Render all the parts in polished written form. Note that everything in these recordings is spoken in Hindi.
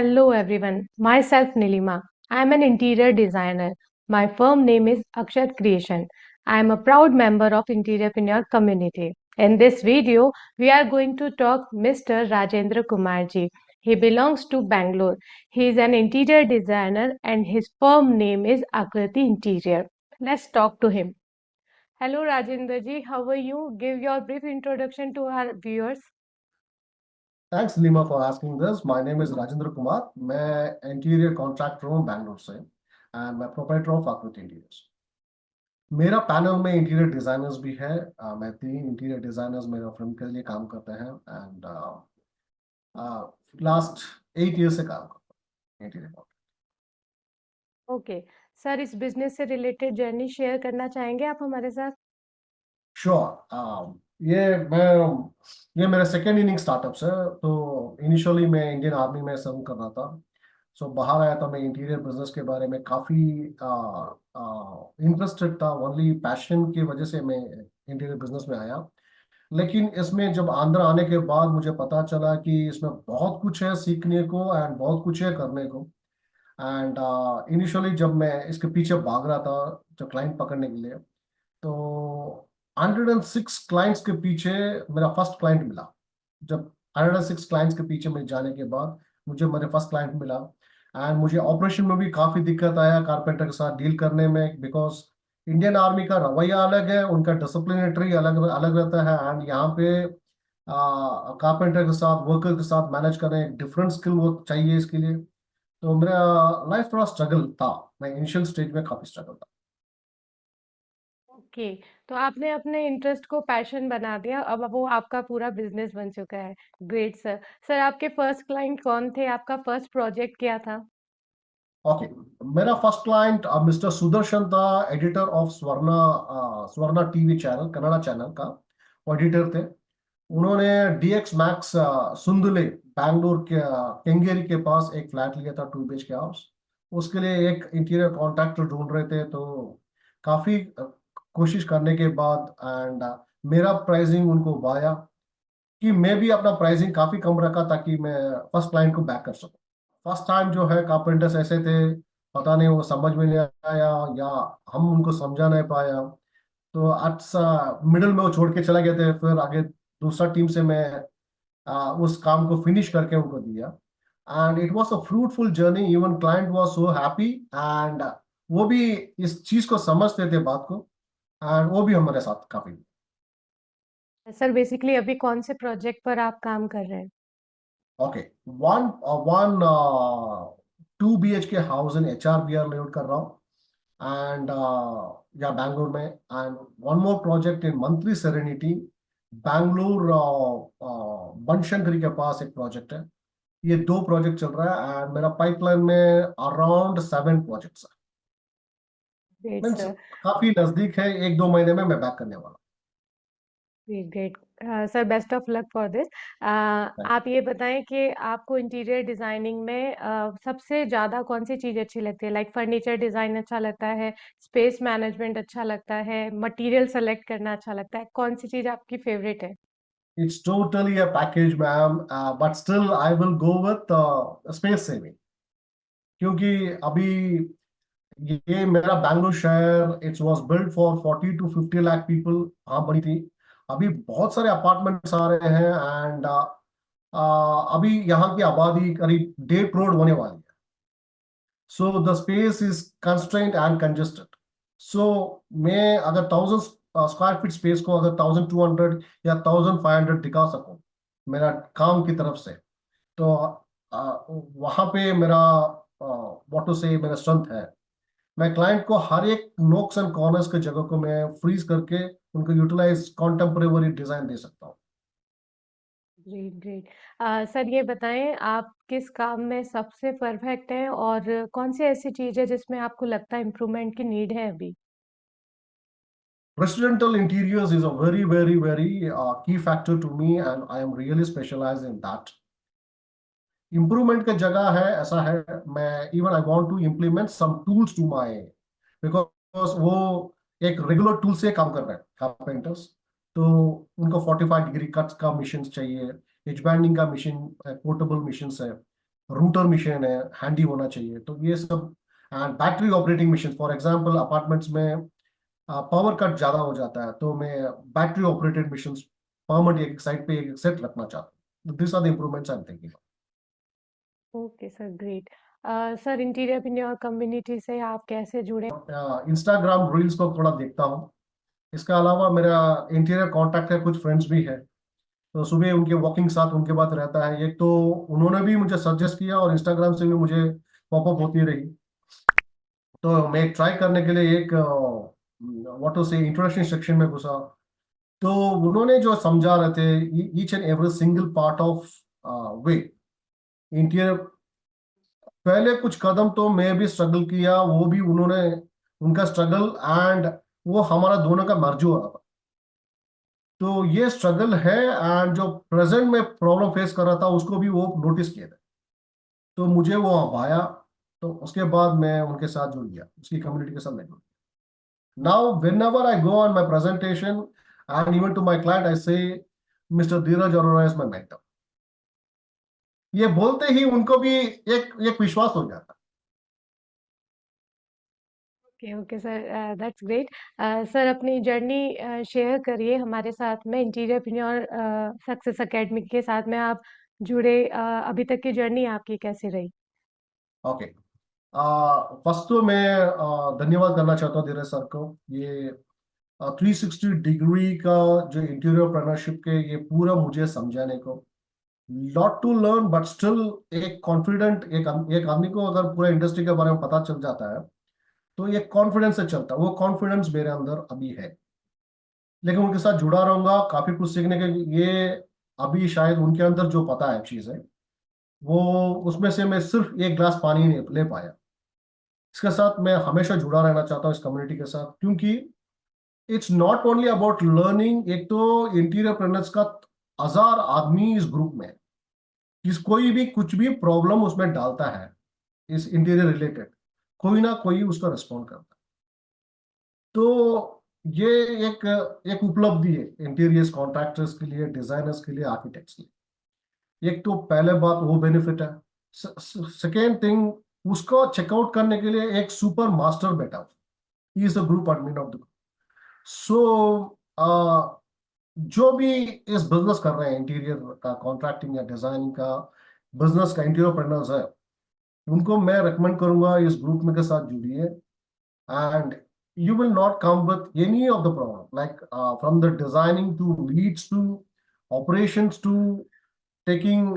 Hello everyone, myself Nilima. I am an interior designer. My firm name is Akshat Creation. I am a proud member of Interiorpreneur community. In this video, we are going to talk Mr. Rajendra Kumarji. He belongs to Bangalore. He is an interior designer and his firm name is Akriti Interior. Let's talk to him. Hello Rajendra ji, how are you? Give your brief introduction to our viewers. Thanks, Lima, for asking this. My name is Rajendra Kumar. मैं इंटीरियर कॉन्ट्रैक्टर हूँ बैंगलोर से एंड मैं प्रोप्राइटर ऑफ आकृति इंटीरियर्स। मेरा पैनल में इंटीरियर डिजाइनर्स भी है। मैं 3 इंटीरियर डिजाइनर्स मेरा फिल्म के लिए काम करते हैं एंड लास्ट 8 ईयर से काम करता हूँ इंटीरियर। ओके सर, इस बिजनेस से रिलेटेड जर्नी शेयर करना चाहेंगे आप हमारे साथ? श्योर। ये मेरा सेकेंड इनिंग स्टार्टअप्स है। तो इनिशियली मैं इंडियन आर्मी में सर्व कर रहा था। सो बाहर आया था, मैं इंटीरियर बिजनेस के बारे में काफ़ी इंटरेस्टेड था। ओनली पैशन की वजह से मैं इंटीरियर बिजनेस में आया। लेकिन इसमें जब आंध्र आने के बाद मुझे पता चला कि इसमें बहुत कुछ है सीखने को एंड बहुत कुछ है करने को। एंड इनिशियली जब मैं इसके पीछे भाग रहा था, जब क्लाइंट पकड़ने के लिए, तो 106 क्लाइंट्स के पीछे मेरा फर्स्ट क्लाइंट मिला। जब 106 क्लाइंट्स के पीछे मैं जाने के बाद मुझे मेरे फर्स्ट क्लाइंट मिला। एंड मुझे ऑपरेशन में भी काफ़ी दिक्कत आया कारपेंटर के साथ डील करने में, बिकॉज इंडियन आर्मी का रवैया अलग है, उनका डिसिप्लिनरी अलग अलग रहता है। एंड यहाँ पे कारपेंटर के साथ, वर्कर के साथ मैनेज करने एक डिफरेंट स्किल वो चाहिए इसके लिए। तो मेरा लाइफ थोड़ा स्ट्रगल था। मैं इनिशियल स्टेज में काफ़ी स्ट्रगल था। ओके, तो आपने अपने इंटरेस्ट को पैशन बना दिया, अब वो आपका पूरा बिजनेस बन चुका है। Great sir. सर, आपके फर्स्ट क्लाइंट कौन थे? आपका फर्स्ट प्रोजेक्ट क्या था? ओके, मेरा फर्स्ट क्लाइंट मिस्टर सुदर्शन था, editor of Swarna TV channel, Kannada channel का एडिटर थे। उन्होंने डीएक्स मैक्स सुंदुले बैंगलोर के केंगेरी के पास एक फ्लैट लिया था, 2 BHK हाउस। उसके लिए एक इंटीरियर कॉन्ट्रैक्टर ढूंढ रहे थे। तो काफी कोशिश करने के बाद एंड मेरा प्राइसिंग उनको भाया कि मैं भी अपना प्राइसिंग काफी कम रखा ताकि मैं फर्स्ट क्लाइंट को बैक कर सकूं। फर्स्ट टाइम जो है कारपेंटर्स ऐसे थे, पता नहीं वो समझ में नहीं आया या हम उनको समझा नहीं पाया। तो अच्छा मिडिल में वो छोड़ के चले गए थे। फिर आगे दूसरा टीम से मैं उस काम को फिनिश करके उनको दिया। And it was a fruitful journey. Even client was so happy and वो भी इस चीज को समझते थे बात को, एंड वो भी हमारे साथ काफी। सर, बेसिकली अभी कौन से प्रोजेक्ट पर आप काम कर रहे हैं? Okay, one 2 BHK house in HRBR layout कर रहा हूँ एंड या बैंगलोर में। And one more project in मंत्री सेरेनिटी बैंगलोर, बनशंकरी के पास एक प्रोजेक्ट है। ये 2 प्रोजेक्ट चल रहा है एंड मेरा पाइपलाइन में अराउंड 7 प्रोजेक्ट्स है। Great means sir. काफी नजदीक है, 1-2 महीने में मैं बैक करने वाला great great. Sir, best of luck for this. हूँ। आप ये बताएं कि आपको इंटीरियर डिजाइनिंग में सबसे ज्यादा कौन सी चीज अच्छी लगती है? लाइक फर्नीचर डिजाइन अच्छा लगता है, स्पेस मैनेजमेंट अच्छा लगता है, मटेरियल सेलेक्ट करना अच्छा लगता है, कौन सी चीज आपकी फेवरेट है? It's totally a package, ma'am, but still I will go with space saving, क्योंकि अभी ये मेरा बैंगलोर शहर, it's was build for 40 to 50 lakh people. हाँ, बड़ी थी। अभी बहुत सारे अपार्टमेंट्स आ रहे हैं एंड अभी यहाँ की आबादी करीब 1.5 करोड़ होने वाली है। So the space is constraint and congested. So मैं अगर 1,000 स्क्वायर फीट स्पेस को अगर 1,200 या 1,500 दिखा सकूं मेरा काम की तरफ से, तो वहां पे मेरा व्हाट टू से मेरा स्ट्रेंथ है। मैं क्लाइंट को हर एक नोक्स एंड कॉर्नर्स के जगह को मैं फ्रीज करके उनको यूटिलाइज कॉन्टेम्परेरी डिजाइन दे सकता हूँ। Great great. सर, ये बताएं आप किस काम में सबसे परफेक्ट हैं और कौन सी ऐसी चीज है जिसमें आपको लगता है इम्प्रूवमेंट की नीड है अभी? Residential interiors is a very key factor to me, and I am really specialized in that. Improvement का जगह है, ऐसा है। मैं even I want to implement some tools to my, because वो एक रेगुलर टूल से काम कर रहे हैं कारपेंटर्स। तो उनको 45 डिग्री कट का मशीन चाहिए, एज बैंडिंग का मशीन, पोर्टेबल मशीन है। रूटर मशीन है, हैंडी होना चाहिए। तो ये सब, and battery operating machine, for example apartments में पावर कट ज्यादा हो जाता है, तो मैं बैटरी ऑपरेटेड मशीन परमानेंट एक साइड पे एक सेट रखना चाहता हूँ। This are the improvements I am thinking. Okay sir, great. Sir, interior in your community से आप कैसे जुड़े? इंस्टाग्राम रील्स को थोड़ा देखता हूँ। इसके अलावा मेरा इंटीरियर कॉन्टैक्ट है, कुछ फ्रेंड्स भी है, तो सुबह उनके वॉकिंग साथ उनके बात रहता है। एक तो उन्होंने भी मुझे सजेस्ट किया और इंस्टाग्राम से भी मुझे पॉपअप होती रही, तो मैं ट्राई करने के लिए एक व्हाट टू से इंट्रोडक्शन सेक्शन में घुसा। तो उन्होंने जो समझा रहे थे each and every single part of way interior, पहले कुछ कदम तो मैं भी स्ट्रगल किया, वो भी उन्होंने, उनका स्ट्रगल एंड वो हमारा दोनों का मर्ज हो रहा था। तो ये स्ट्रगल है, एंड जो प्रेजेंट में प्रॉब्लम फेस कर रहा था उसको भी वो नोटिस किए थे, तो मुझे वो भाया। तो उसके बाद मैं उनके साथ जुड़ गया, उसकी कम्युनिटी के साथ मैं जुड़ गया। Now whenever I go on my presentation and even to my client I say mister Dheeraj Arora is my mentor. ये बोलते ही उनको भी एक एक विश्वास हो जाता। Okay okay sir, that's great. Sir, अपनी जर्नी शेयर करिए हमारे साथ में। इंटीरियर सक्सेस एकेडमी के साथ में आप जुड़े, अभी तक की जर्नी आपकी कैसी रही? ओके, फर्स्ट तो मैं धन्यवाद करना चाहता हूँ धीरज सर को। ये 360 डिग्री का जो इंटीरियर प्रेन्योरशिप के ये पूरा मुझे समझाने को, lot to learn but still एक कॉन्फिडेंट, एक आदमी को अगर पूरा इंडस्ट्री के बारे में पता चल जाता है तो ये कॉन्फिडेंस से चलता है। वो कॉन्फिडेंस मेरे अंदर अभी है, लेकिन उनके साथ जुड़ा रहूंगा, काफी कुछ सीखने के। ये अभी शायद उनके अंदर जो पता है चीज है, वो उसमें से मैं सिर्फ एक गिलास पानी नहीं ले पाया। इसके साथ मैं हमेशा जुड़ा रहना चाहता हूँ इस कम्युनिटी के साथ, क्योंकि it's not only about learning. एक तो इंटीरियर प्रेनर्स का 1000 आदमी इस ग्रुप में है, किस कोई भी कुछ भी प्रॉब्लम उसमें डालता है इस इंटीरियर रिलेटेड, कोई ना कोई उसका रिस्पॉन्ड करता है। तो ये एक एक उपलब्धि है इंटीरियर्स कॉन्ट्रैक्टर्स के लिए, डिजाइनर्स के लिए, आर्किटेक्ट्स के लिए। एक तो पहले बात वो बेनिफिट है। सेकेंड थिंग, उसको चेकआउट करने के लिए एक सुपर मास्टर बैठा, he is the group admin of the group. So जो भी इस बिजनेस कर रहे हैं, इंटीरियर का कॉन्ट्रैक्टिंग या डिजाइनिंग का बिजनेस का इंटीरियर है, उनको मैं रेकमेंड करूंगा इस ग्रुप में के साथ जुड़िए। And you will not come with any of the problem, like from the designing to leads to operations to taking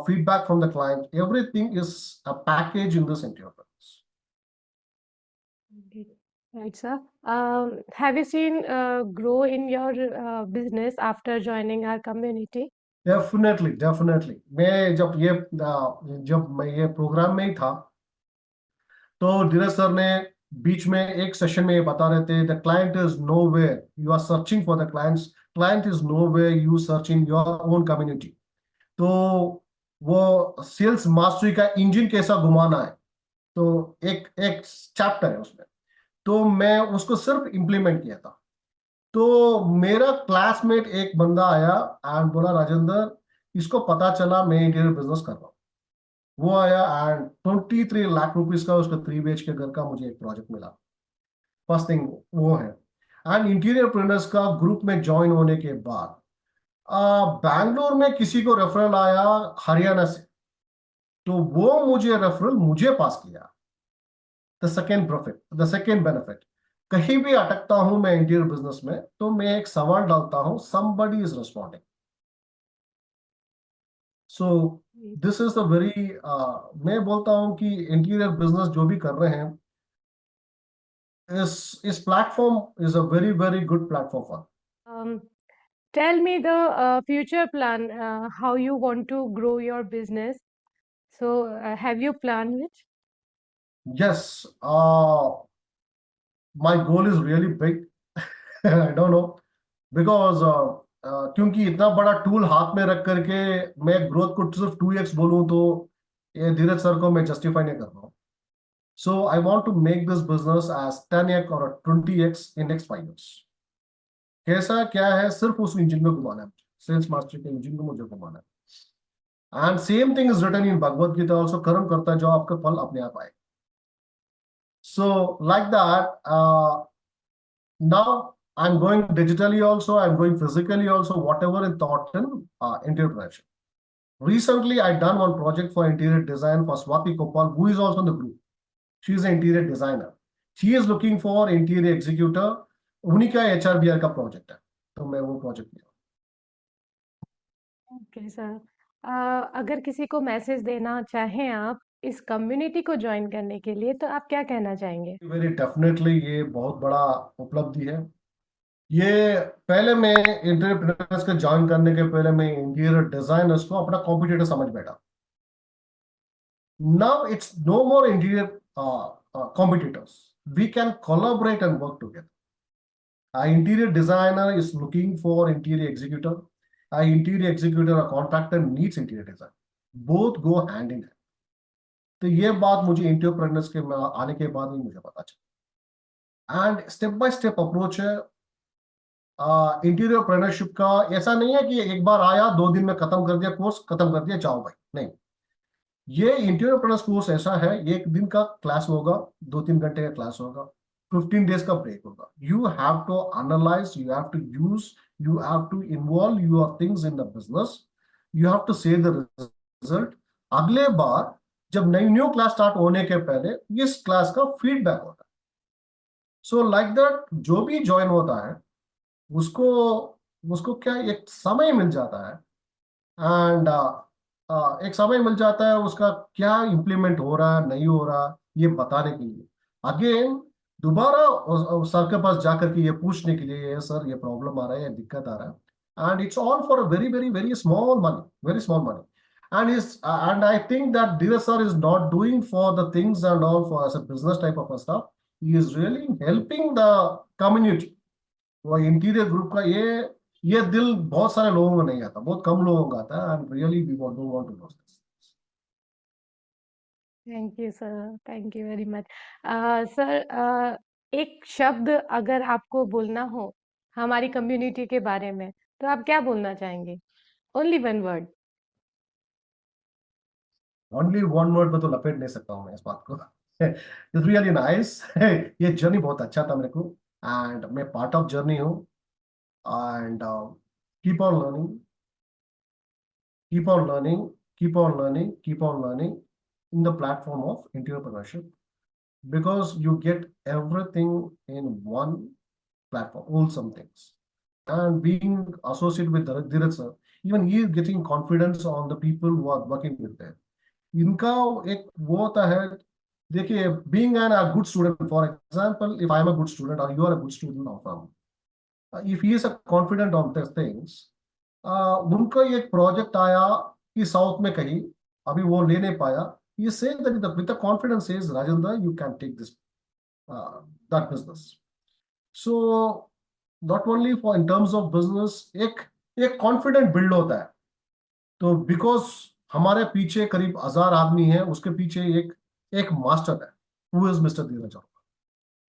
feedback from the client. Everything is a package in this enterprise. Okay. Right, sir. Have you seen grow in your business after joining our community? Definitely, definitely. मैं जब मैं ये प्रोग्राम में ही था, तो धीरज सर ने बीच में एक सेशन में ये बता रहे थे, the client is nowhere you are searching for the clients, client is nowhere you search in your own community. तो वो सेल्स मास्टरी का इंजन कैसा घुमाना है, तो एक एक चैप्टर है उसमें। तो मैं उसको सिर्फ इम्प्लीमेंट किया था। तो मेरा क्लासमेट एक बंदा आया एंड बोला, राजेंद्र, इसको पता चला मैं इंटीरियर बिजनेस कर रहा हूँ। वो आया एंड 23 लाख रुपीज का उसका 3 BHK के घर का मुझे एक प्रोजेक्ट मिला। फर्स्ट थिंग वो है। एंड इंटीरियर प्रेनर्स का ग्रुप में ज्वाइन होने के बाद बैंगलोर में किसी को रेफरल आया हरियाणा से, तो वो मुझे रेफरल मुझे पास किया। द सेकेंड बेनिफिट, कहीं भी अटकता हूं मैं इंटीरियर बिजनेस में, तो मैं एक सवाल डालता हूं, somebody is responding. So this is the very, मैं बोलता हूं कि इंटीरियर बिजनेस जो भी कर रहे हैं, इस platform is a very very good platform for. Um, Tell me the future plan, how you want to grow your business. So, have you planned it? Yes, my goal is really big. I don't know, because क्योंकि इतना बड़ा टूल हाथ में रख करके मैं ग्रोथ को सिर्फ 2x बोलूं, तो ये धीरज सर को मैं जस्टिफाई नहीं कर रहा हूँ। So I want to make this business as 10x और 20x इन नेक्स्ट 5 years। कैसा क्या है, सिर्फ उस इंजन को घुमाना है, सेल्स मास्टर के इंजन को मुझे घुमाना है। And same thing is written in Bhagavad Gita also, कर्म करता जाओ आपका फल अपने आप आए. So like that, now I'm going digitally also, I'm going physically also, whatever is taught in entrepreneurship. Recently, I done one project for interior design for Swati Kopal, who is also in the group. She is an interior designer. She is looking for interior executor. उन्हीं का HRBR का प्रोजेक्ट है, तो मैं वो प्रोजेक्ट लिया. ओके सर, अगर किसी को मैसेज देना चाहें आप इस कम्युनिटी को ज्वाइन करने के लिए, तो आप क्या कहना चाहेंगे? वेरी डेफिनेटली ये बहुत बड़ा उपलब्धि है. ये पहले मैं इंटरप्रेन्योर्स को ज्वाइन करने के पहले मैं इंटीरियर डिजाइनर्स को अपना कॉम्पिटिटर समझ बैठा. Now it's no more interior competitors. We can collaborate and work together. An interior designer is looking for interior executor. An interior executor, a contractor needs interior design. Both go hand in hand. तो ये बात मुझे इंटरप्रेन्योर्स के आने के बाद ही मुझे पता चला. And step by step approach है इंटीरियरप्रेन्योरशिप का. ऐसा नहीं है कि एक बार आया 2 दिन में खत्म कर दिया कोर्स, खत्म कर दिया जाओ भाई, नहीं. ये इंटीरियरप्रेन्योर्स कोर्स ऐसा है, 1 दिन का क्लास होगा, 2-3 घंटे का क्लास होगा, 15 days का ब्रेक होगा. You have to analyse, you have to use, you have to involve your things in the business, you have to see the result. अगले बार जब नई न्यू क्लास स्टार्ट होने के पहले इस क्लास का फीडबैक होता है. सो लाइक दैट जो भी ज्वाइन होता है उसको उसको क्या एक समय मिल जाता है. एंड एक समय मिल जाता है उसका क्या इम्प्लीमेंट हो रहा है नहीं हो रहा ये बताने के लिए. अगेन दोबारा सर के पास जाकर के ये पूछने के लिए, सर ये प्रॉब्लम आ रहा है, ये दिक्कत आ रहा है. And it's all for very very very small money, very small money. And I think that Dheeraj sir is not doing for the things and all for as a business type of a stuff. He is really helping the community. वो इंटीरियर ग्रुप का ये दिल बहुत सारे लोगों को नहीं आता, बहुत कम लोगों को आता है. And really we want to know this. Thank you sir, thank you very much. Sir, एक शब्द अगर आपको बोलना हो हमारी कम्युनिटी के बारे में, तो आप क्या बोलना चाहेंगे? Only one word. Only one word में तो लपेट नहीं सकता हूँ मैं इस बात को. It's really nice. ये जर्नी बहुत अच्छा था मेरे को, एंड मैं पार्ट ऑफ जर्नी हूँ. And keep on learning, keep on learning, keep on learning, keep on learning in the platform of entrepreneurship, because you get everything in one platform, wholesome things. And being associated with Dheeraj sir, even he is getting confidence on the people who are working with them. इनका एक वो होता है, देखिए, being a good student, for example, if I am a good student or you are a good student of him, if he is a confident on these things, उनका एक प्रोजेक्ट आया कि साउथ में कहीं, अभी वो ले नहीं पाया. ये से with the confidence is Rajendra you can take this that business. So not only for in terms of business, एक कॉन्फिडेंट बिल्ड होता है. तो बिकॉज हमारे पीछे करीब 1000 आदमी है, उसके पीछे एक मास्टर है, who is mister Dheeraj.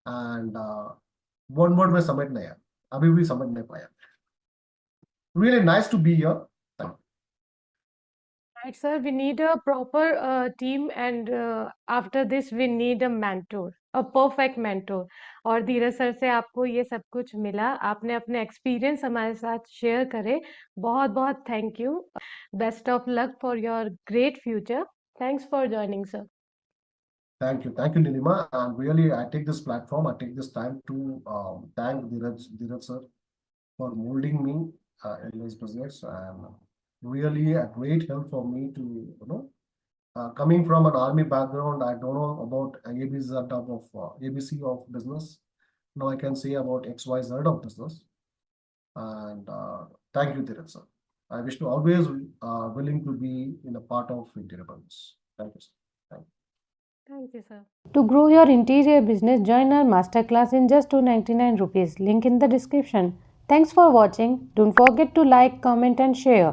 And one word में समझ नहीं आया, अभी भी समझ नहीं पाया. Really nice to be here. Thank you. Right, sir. We need a proper team, and after this, we need a mentor, a perfect mentor. और धीरज सर से आपको ये सब कुछ मिला, आपने अपने एक्सपीरियंस हमारे साथ शेयर करे. बहुत बहुत thank you. Best of luck for your great future. Thanks for joining sir. Thank you, Nilima. And really, I take this platform, I take this time to thank Dheeraj sir for molding me in this business, and really a great help for me to, coming from an army background, I don't know about ABC type of ABC of business. Now I can say about XYZ of business. And thank you, Dheeraj sir. I wish to always willing to be in a part of interior business. Thank you, sir. Thank you. Thank you, sir. To grow your interior business, join our masterclass in just 299 rupees. Link in the description. Thanks for watching. Don't forget to like, comment, and share.